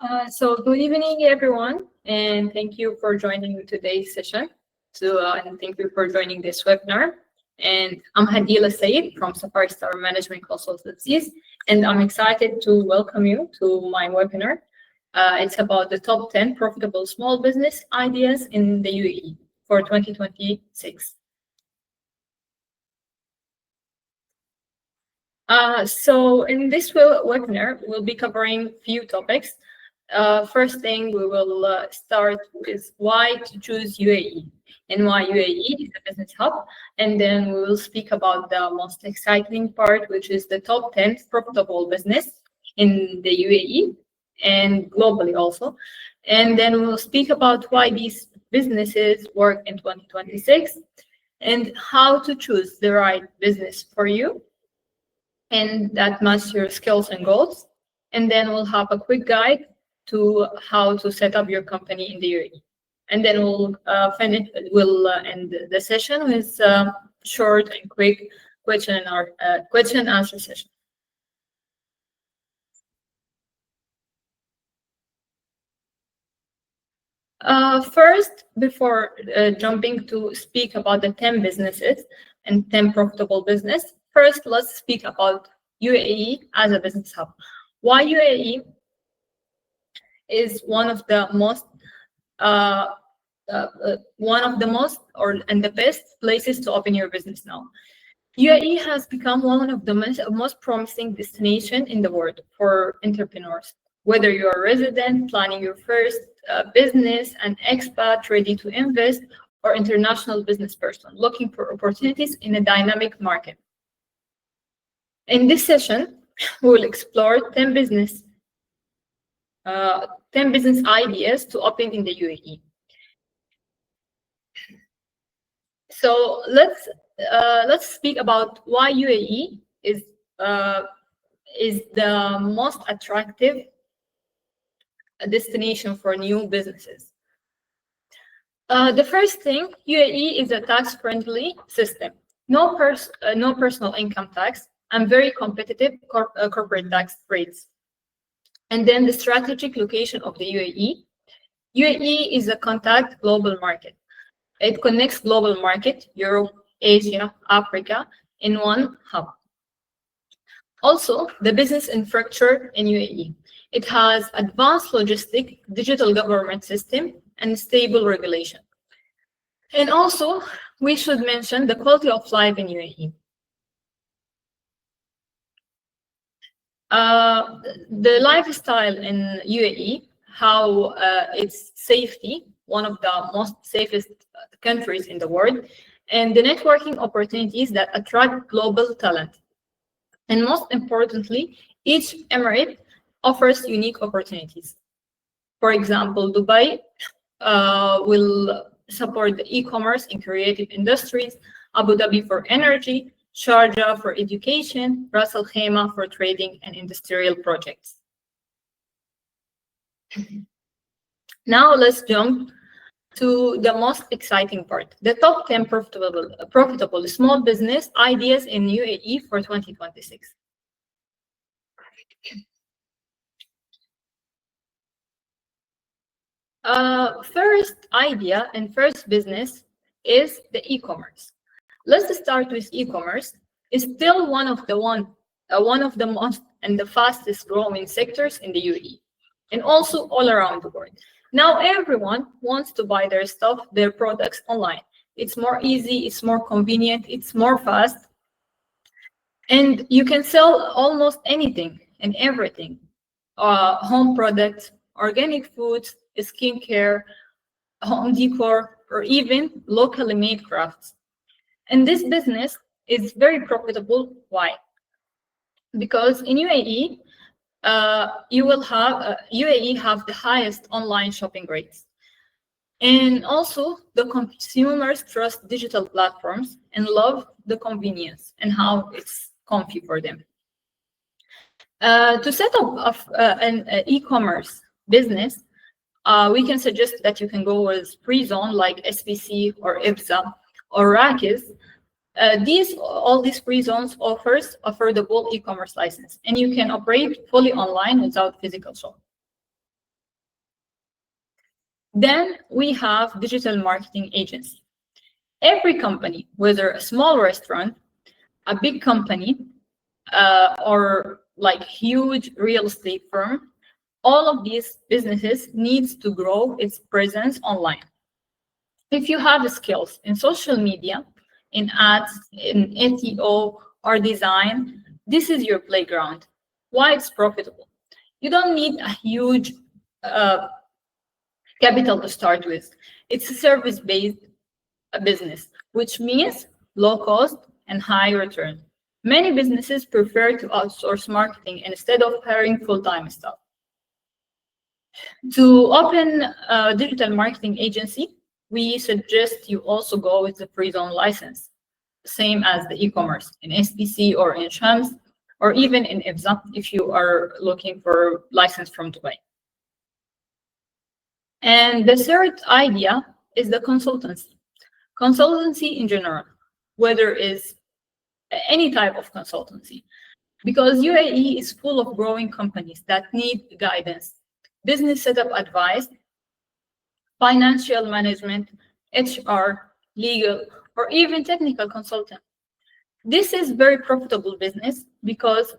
So good evening, everyone, and thank you for joining today's session. And thank you for joining this webinar. And I'm Hadeel from Safari Star Management Consultancies, and I'm excited to welcome you to my webinar. It's about the top 10 profitable small business ideas in the UAE for 2026. So in this webinar, we'll be covering few topics. First thing we will start with why to choose UAE and why UAE is a business hub. And then we will speak about the most exciting part, which is the top 10 profitable business in the UAE and globally also. And then we'll speak about why these businesses work in 2026 and how to choose the right business for you and that matches your skills and goals. And then we'll have a quick guide to how to set up your company in the UAE. And then we'll end the session with short and quick question and answer session. First, before jumping to speak about the 10 businesses and 10 profitable business, first let's speak about UAE as a business hub. Why UAE is one of the most and the best places to open your business now. UAE has become one of the most promising destination in the world for entrepreneurs. Whether you're a resident planning your first business, an expat ready to invest, or international business person looking for opportunities in a dynamic market. In this session, we will explore 10 business ideas to open in the UAE. So let's speak about why UAE is the most attractive destination for new businesses. The first thing, UAE is a tax-friendly system. No personal income tax and very competitive corporate tax rates. And then the strategic location of the UAE. UAE is a contact global market. It connects global market, Europe, Asia, Africa, in one hub. Also, the business infrastructure in UAE. It has advanced logistic, digital government system, and stable regulation. And also, we should mention the quality of life in UAE. The lifestyle in UAE, how it's safety, one of the most safest countries in the world, and the networking opportunities that attract global talent. And most importantly, each emirate offers unique opportunities. For example, Dubai will support the e-commerce and creative industries, Abu Dhabi for energy, Sharjah for education, Ras Al Khaimah for trading and industrial projects. Now let's jump to the most exciting part, the top 10 profitable small business ideas in UAE for 2026. First idea and first business is the e-commerce. Let's start with e-commerce. It's still one of the most and the fastest growing sectors in the UAE, and also all around the world. Now everyone wants to buy their products online. It's more easy, it's more convenient, it's more fast, and you can sell almost anything and everything. Home products, organic foods, skincare, home decor, or even locally made crafts. And this business is very profitable. Why? Because in UAE, UAE have the highest online shopping rates. And also the consumers trust digital platforms and love the convenience and how it's comfy for them. To set up an e-commerce business, we can suggest that you can go with pre-zone like SPC or IBSA or Rakis. All these pre-zones offers affordable e-commerce license, and you can operate fully online without physical shop. Then we have digital marketing agency. Every company, whether a small restaurant, a big company, or like huge real estate firm, all of these businesses needs to grow its presence online. If you have the skills in social media, in ads, in SEO, or design, this is your playground. Why it's profitable? You don't need a huge capital to start with. It's a service-based business, which means low cost and high return. Many businesses prefer to outsource marketing instead of hiring full-time staff. To open a digital marketing agency, we suggest you also go with the free zone license, same as the e-commerce in SPC or in Shams, or even in IFZA if you are looking for license from Dubai. And the third idea is the consultancy. Consultancy in general, whether it's any type of consultancy, because UAE is full of growing companies that need guidance, business setup advice, financial management, HR, legal, or even technical consultant. This is very profitable business because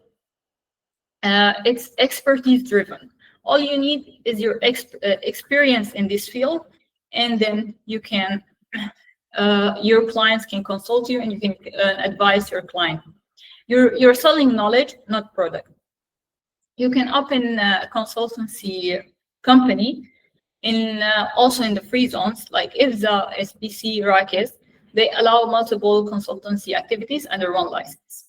it's expertise driven. All you need is your experience in this field, and then you can your clients can consult you and you can advise your client. You're selling knowledge, not product. You can open a consultancy company in also in the free zones, like IFZA, SPC, Rakis. They allow multiple consultancy activities under one license.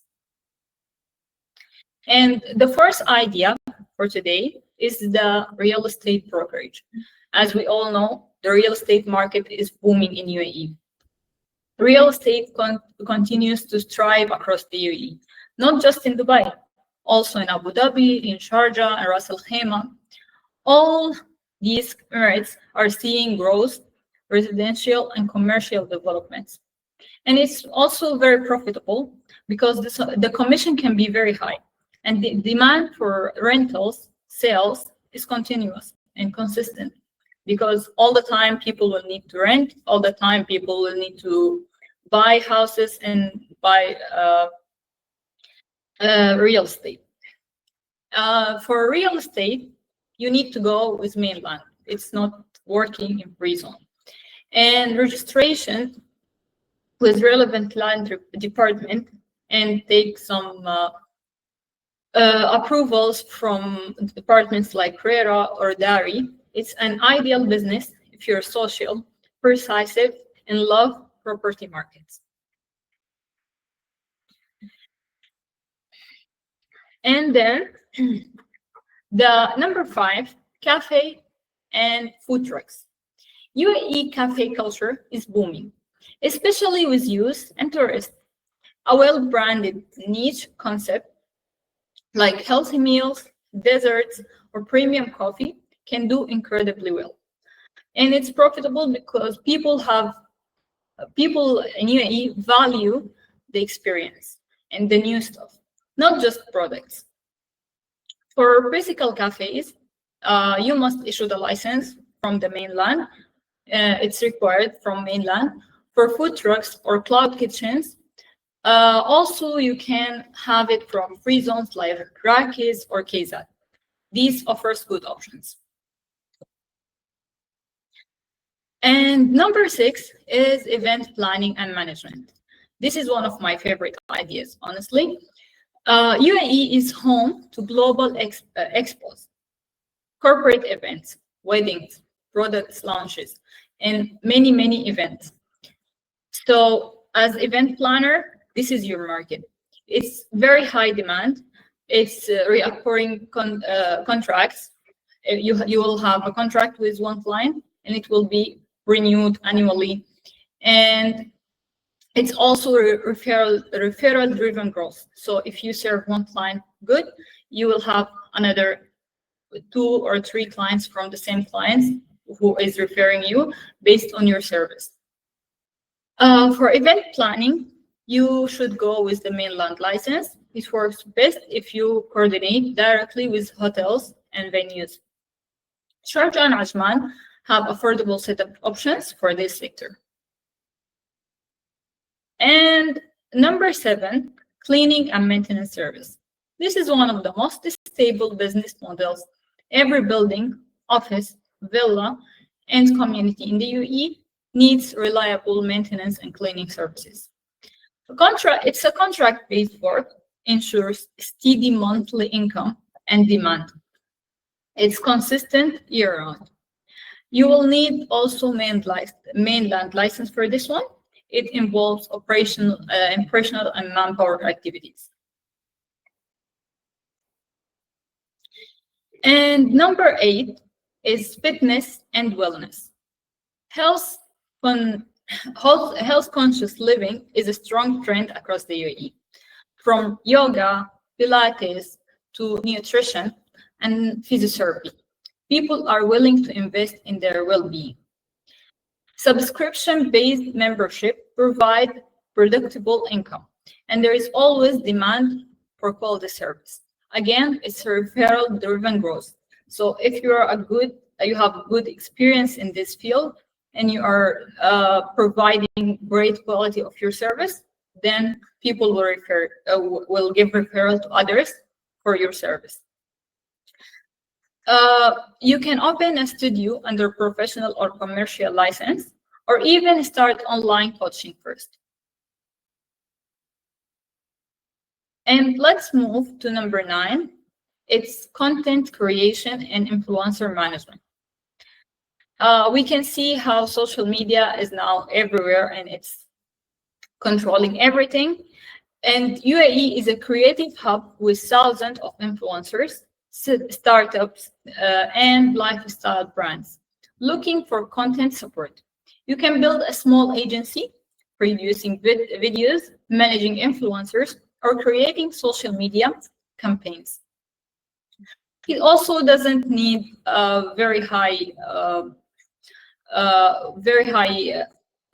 And the first idea for today is the real estate brokerage. As we all know, the real estate market is booming in UAE. Real estate continues to thrive across the UAE, not just in Dubai, also in Abu Dhabi, in Sharjah, and Ras Al Khaimah. All these Emirates are seeing growth, residential and commercial developments. And it's also very profitable because the commission can be very high. And the demand for rentals, sales is continuous and consistent because all the time people will need to rent, all the time people will need to buy houses and buy real estate. For real estate, you need to go with mainland. It's not working in free zone. And registration with relevant land department and take some approvals from departments like CRERA or DARI. It's an ideal business if you're social, persuasive, and love property markets. And then the number 5, cafe and food trucks. UAE cafe culture is booming, especially with youth and tourists. A well-branded niche concept like healthy meals, desserts, or premium coffee can do incredibly well. And it's profitable because people in UAE value the experience and the new stuff, not just products. For physical cafes, you must issue the license from the mainland. It's required from mainland. For food trucks or cloud kitchens, also you can have it from free zones like Rakis or KZAD. These offers good options. And number 6 is event planning and management. This is one of my favorite ideas, honestly. UAE is home to global expos, corporate events, weddings, product launches, and many, many events. So as event planner, this is your market. It's very high demand. It's recurring contracts. You will have a contract with one client, and it will be renewed annually. And it's also referral driven growth. So if you serve one client good, you will have another 2 or 3 clients from the same clients who is referring you based on your service. For event planning, you should go with the mainland license. It works best if you coordinate directly with hotels and venues. Sharjah and Ajman have affordable setup options for this sector. And number 7, cleaning and maintenance service. This is one of the most stable business models. Every building, office, villa, and community in the UAE needs reliable maintenance and cleaning services. It's a contract-based work, ensures steady monthly income and demand. It's consistent year-round. You will need also mainland license for this one. It involves operational and manpower activities. And number 8 is fitness and wellness. Health-conscious living is a strong trend across the UAE, from yoga, Pilates, to nutrition and physiotherapy. People are willing to invest in their well-being. Subscription-based membership provide predictable income, and there is always demand for quality service. Again, it's referral-driven growth. So if you have good experience in this field and you are providing great quality of your service, then people will give referral to others for your service. You can open a studio under professional or commercial license, or even start online coaching first. And let's move to number 9. It's content creation and influencer management. We can see how social media is now everywhere and it's controlling everything. And UAE is a creative hub with thousands of influencers, startups, and lifestyle brands looking for content support. You can build a small agency, producing videos, managing influencers, or creating social media campaigns. It also doesn't need a very high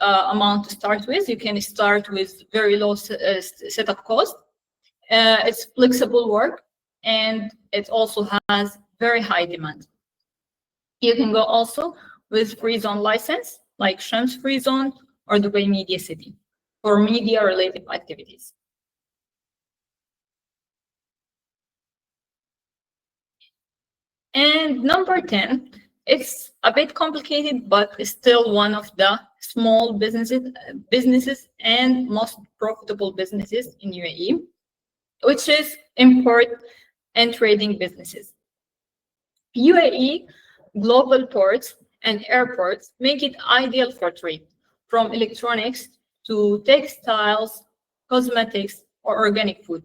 amount to start with. You can start with very low setup cost. It's flexible work, and it also has very high demand. You can go also with free zone license, like Shams Free Zone or Dubai Media City, for media-related activities. And number 10, it's a bit complicated, but it's still one of the small businesses and most profitable businesses in UAE, which is import and trading businesses. UAE global ports and airports make it ideal for trade, from electronics to textiles, cosmetics, or organic food.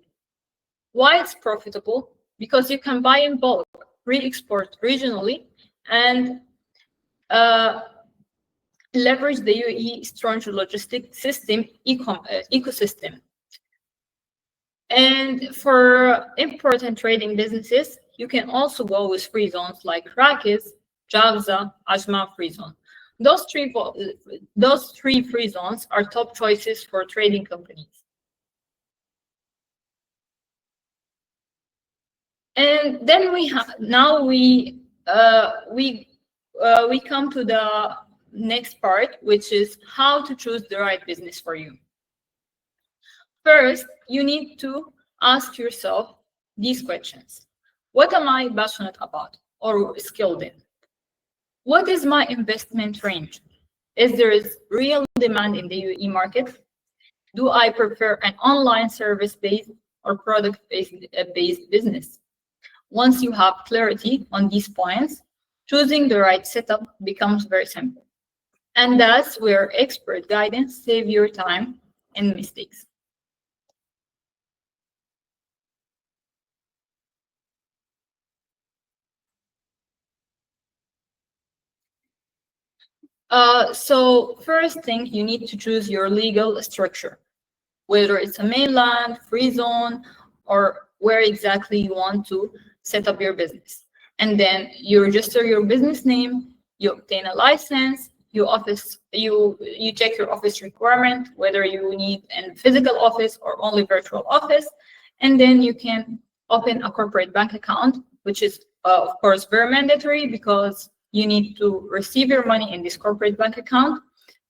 Why it's profitable? Because you can buy in bulk, re-export regionally, and leverage the UAE strong logistic system ecosystem. And for import and trading businesses, you can also go with free zones like Rakiz, Jawza, Ajman Free Zone. Those three free zones are top choices for trading companies. And then we come to the next part, which is how to choose the right business for you. First, you need to ask yourself these questions. What am I passionate about or skilled in? What is my investment range? Is there real demand in the UAE market? Do I prefer an online service-based or product-based business? Once you have clarity on these points, choosing the right setup becomes very simple. And that's where expert guidance saves your time and mistakes. So first thing, you need to choose your legal structure, whether it's a mainland, free zone, or where exactly you want to set up your business. And then you register your business name, you obtain a license, you check your office requirement, whether you need a physical office or only virtual office, and then you can open a corporate bank account, which is of course very mandatory because you need to receive your money in this corporate bank account,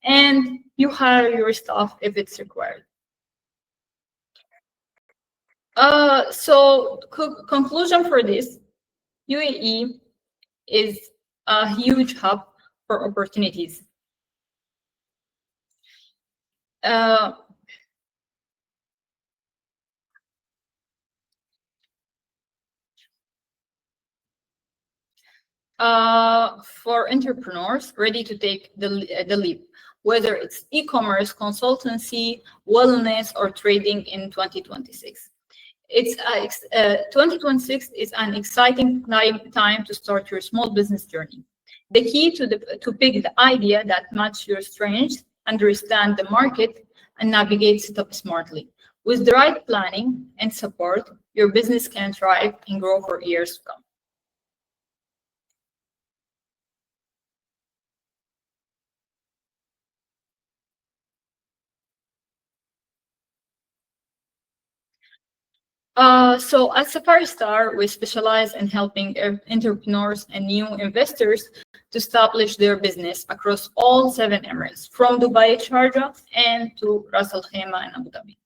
and you hire your staff if it's required. So conclusion for this, UAE is a huge hub for opportunities. For entrepreneurs ready to take the leap, whether it's e-commerce, consultancy, wellness, or trading in 2026. 2026 is an exciting time to start your small business journey. The key to pick the idea that matches your strengths, understand the market, and navigate it up smartly. With the right planning and support, your business can thrive and grow for years to come. So at Safari Star, we specialize in helping entrepreneurs and new investors to establish their business across all 7 Emirates, from Dubai, Sharjah, and to Ras Al Khaimah and Abu Dhabi.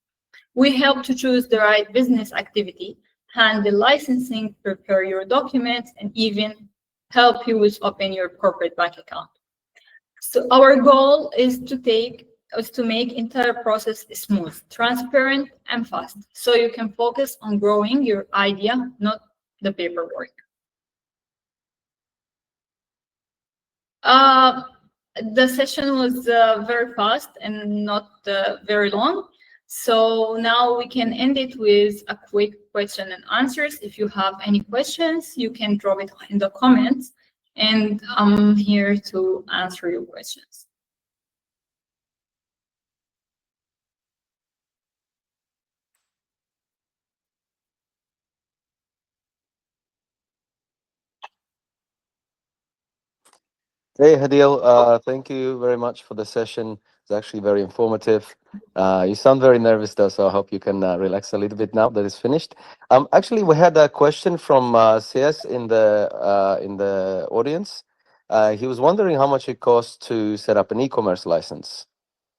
We help to choose the right business activity, handle licensing, prepare your documents, and even help you with open your corporate bank account. So our goal is to make entire process smooth, transparent, and fast, so you can focus on growing your idea, not the paperwork. The session was very fast and not very long. So now we can end it with a quick question and answers. If you have any questions, you can drop it in the comments, and I'm here to answer your questions. Hey, Hadeel, thank you very much for the session. It's actually very informative. You sound very nervous though, so I hope you can relax a little bit now that it's finished. Actually, we had a question from CS in the audience. He was wondering how much it costs to set up an e-commerce license.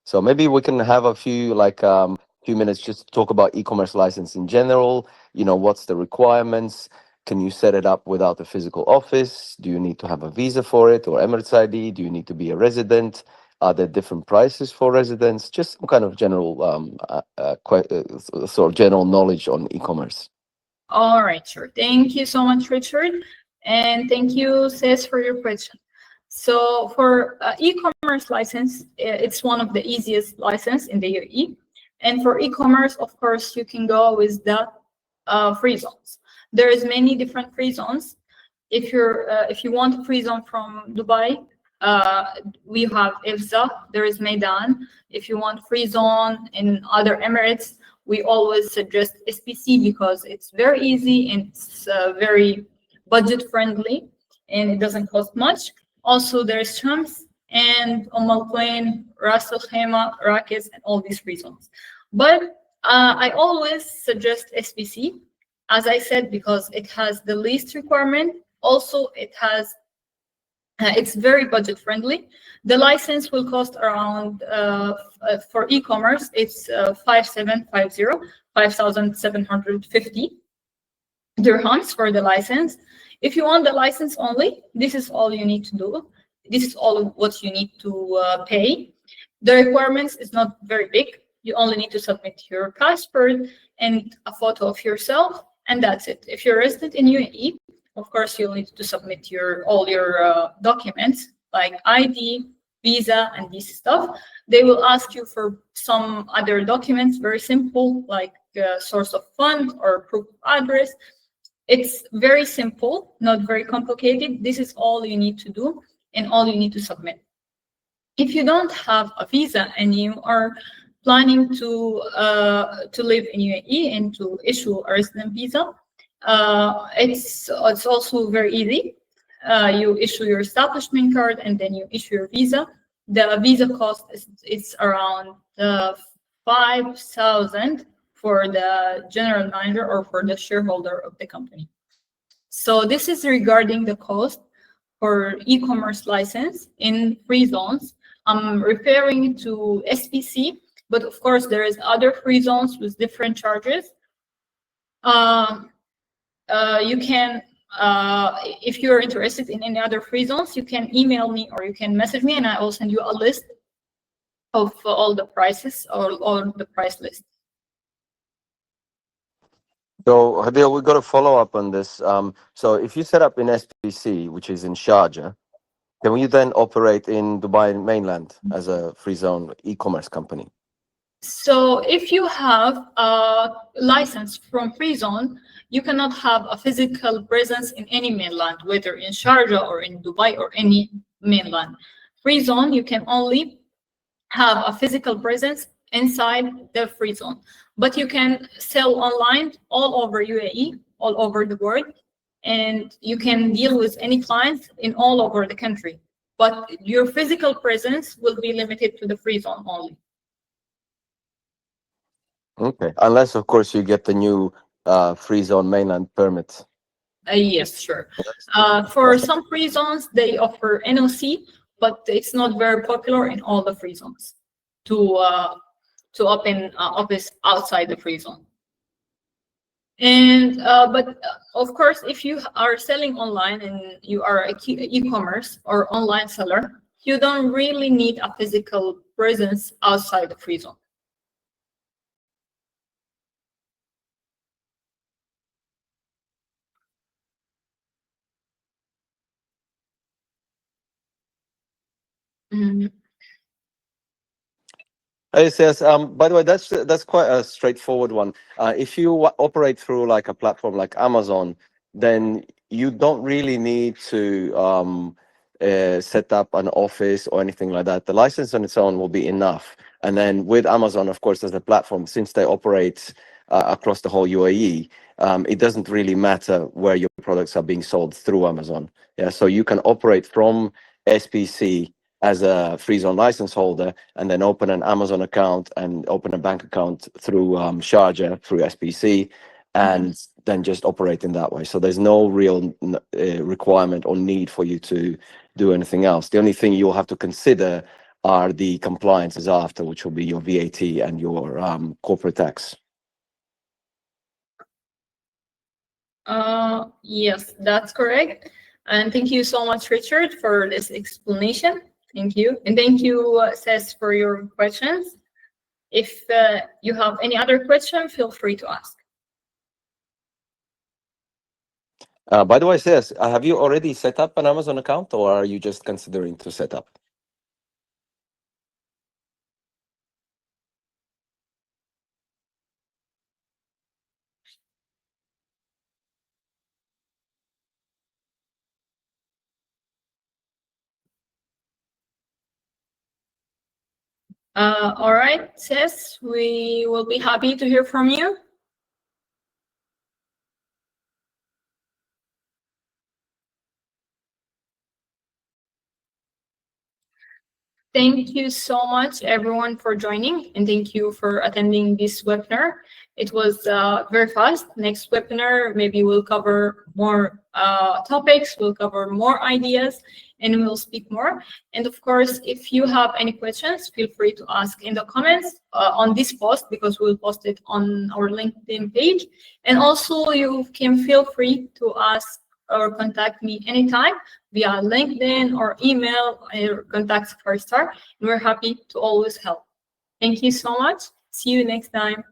So maybe we can have a few minutes just to talk about e-commerce license in general. What's the requirements? Can you set it up without a physical office? Do you need to have a visa for it or Emirates ID? Do you need to be a resident? Are there different prices for residents? Just some kind of general sort of general knowledge on e-commerce. All right, sure. Thank you so much, Richard. And thank you, Sis, for your question. So for e-commerce license, it's one of the easiest license in the UAE. And for e-commerce, of course, you can go with the free zones. There is many different free zones. If you want a free zone from Dubai, we have IFZA, there is Maidan. If you want free zone in other Emirates, we always suggest SPC because it's very easy and it's very budget friendly and it doesn't cost much. Also, there's Shams and Al Quwain, Ras Al Khaimah, Rakis, and all these free zones. But I always suggest SPC, as I said, because it has the least requirement. Also, it's very budget friendly. The license will cost around, for e-commerce, it's 5,750 dirhams for the license. If you want the license only, this is all you need to do. This is all what you need to pay. The requirements is not very big. You only need to submit your passport and a photo of yourself, and that's it. If you're a resident in UAE, of course, you'll need to submit all your documents like ID, visa, and this stuff. They will ask you for some other documents, very simple, like source of fund or proof of address. It's very simple, not very complicated. This is all you need to do and all you need to submit. If you don't have a visa and you are planning to live in UAE and to issue a resident visa, it's also very easy. You issue your establishment card and then you issue your visa. The visa cost is around 5,000 for the general manager or for the shareholder of the company. So this is regarding the cost for e-commerce license in free zones. I'm referring to SPC, but of course there is other free zones with different charges. You can, if you're interested in any other free zones, you can email me or you can message me, and I will send you a list of all the prices or all the price list. So, Hadeel, we've got to follow up on this. So, if you set up in SPC, which is in Sharjah, can you then operate in Dubai mainland as a free zone e-commerce company? So, if you have a license from free zone, you cannot have a physical presence in any mainland, whether in Sharjah or in Dubai or any mainland. Free zone, you can only have a physical presence inside the free zone, but you can sell online all over UAE, all over the world, and you can deal with any clients in all over the country, but your physical presence will be limited to the free zone only. Okay, unless of course you get the new free zone mainland permit. Yes, sure. For some free zones, they offer NOC, but it's not very popular in all the free zones to open office outside the free zone. And but of course, if you are selling online and you are a e-commerce or online seller, you don't really need a physical presence outside the free zone. Mm-hmm. Yes. By the way, that's quite a straightforward one. If you operate through like a platform like Amazon, then you don't really need to set up an office or anything like that. The license on its own will be enough. And then with Amazon, of course, as a platform, since they operate across the whole UAE, it doesn't really matter where your products are being sold through Amazon. Yeah, so you can operate from SPC as a free zone license holder, and then open an Amazon account and open a bank account through Sharjah through SPC, and then just operate in that way. So there's no real requirement or need for you to do anything else. The only thing you'll have to consider are the compliances after, which will be your VAT and your corporate tax. Yes, that's correct. And thank you so much, Richard, for this explanation. Thank you. And thank you, Ses, for your questions. If you have any other question, feel free to ask. By the way, Ses, have you already set up an Amazon account, or are you just considering to set up? All right, Ses, we will be happy to hear from you. Thank you so much, everyone, for joining, and thank you for attending this webinar. It was very fast. Next webinar, maybe we'll cover more topics, we'll cover more ideas, and we'll speak more. And of course, if you have any questions, feel free to ask in the comments on this post, because we'll post it on our LinkedIn page. And also, you can feel free to ask or contact me anytime via LinkedIn or email or contact Star. And we're happy to always help. Thank you so much. See you next time.